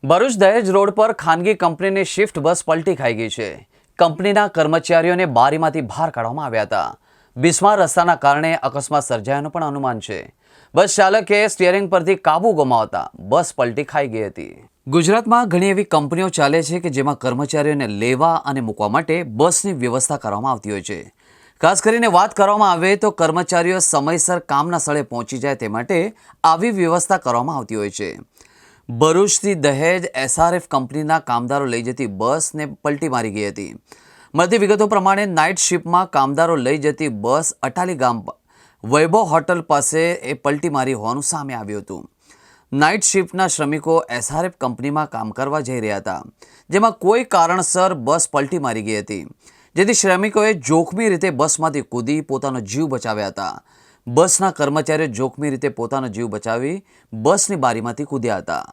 ભરૂચ દહેજ રોડ પર ખાનગી કંપનીની શિફ્ટ બસ પલટી ખાઈ ગઈ છે। કંપનીના કર્મચારીઓને બારીમાંથી બહાર કાઢવામાં આવ્યા હતા। બિસ્માર રસ્તાના કારણે અકસ્માત સર્જાયાનું પણ અનુમાન છે। બસ ચાલકે સ્ટીયરિંગ પરથી કાબુ ગુમાવતા બસ પલટી ખાઈ ગઈ હતી। ગુજરાતમાં ઘણી એવી કંપનીઓ ચાલે છે કે જેમાં કર્મચારીઓને લેવા અને મૂકવા માટે બસની વ્યવસ્થા કરવામાં આવતી હોય છે। ખાસ કરીને વાત કરવામાં આવે તો કર્મચારીઓ સમયસર કામના સ્થળે પહોંચી જાય તે માટે આવી વ્યવસ્થા કરવામાં આવતી હોય છે। ભરૂચથી દહેજ એસઆરએફ કંપનીના કામદારો લઈ જતી બસને પલટી મારી ગઈ હતી। મળતી વિગતો પ્રમાણે નાઇટ શિફ્ટમાં કામદારો લઈ જતી બસ અટાલી ગામ વૈભવ હોટલ પાસે પલટી મારી હોવાનું સામે આવ્યું હતું। નાઇટ શિફ્ટના શ્રમિકો એસઆરએફ કંપનીમાં કામ કરવા જઈ રહ્યા હતા, જેમાં કોઈ કારણસર બસ પલટી મારી ગઈ હતી, જેથી શ્રમિકોએ જોખમી રીતે બસમાંથી કૂદી પોતાનો જીવ બચાવ્યા હતા। બસના કર્મચારીઓ જોખમી રીતે પોતાનો જીવ બચાવી બસની બારીમાંથી કૂદ્યા હતા।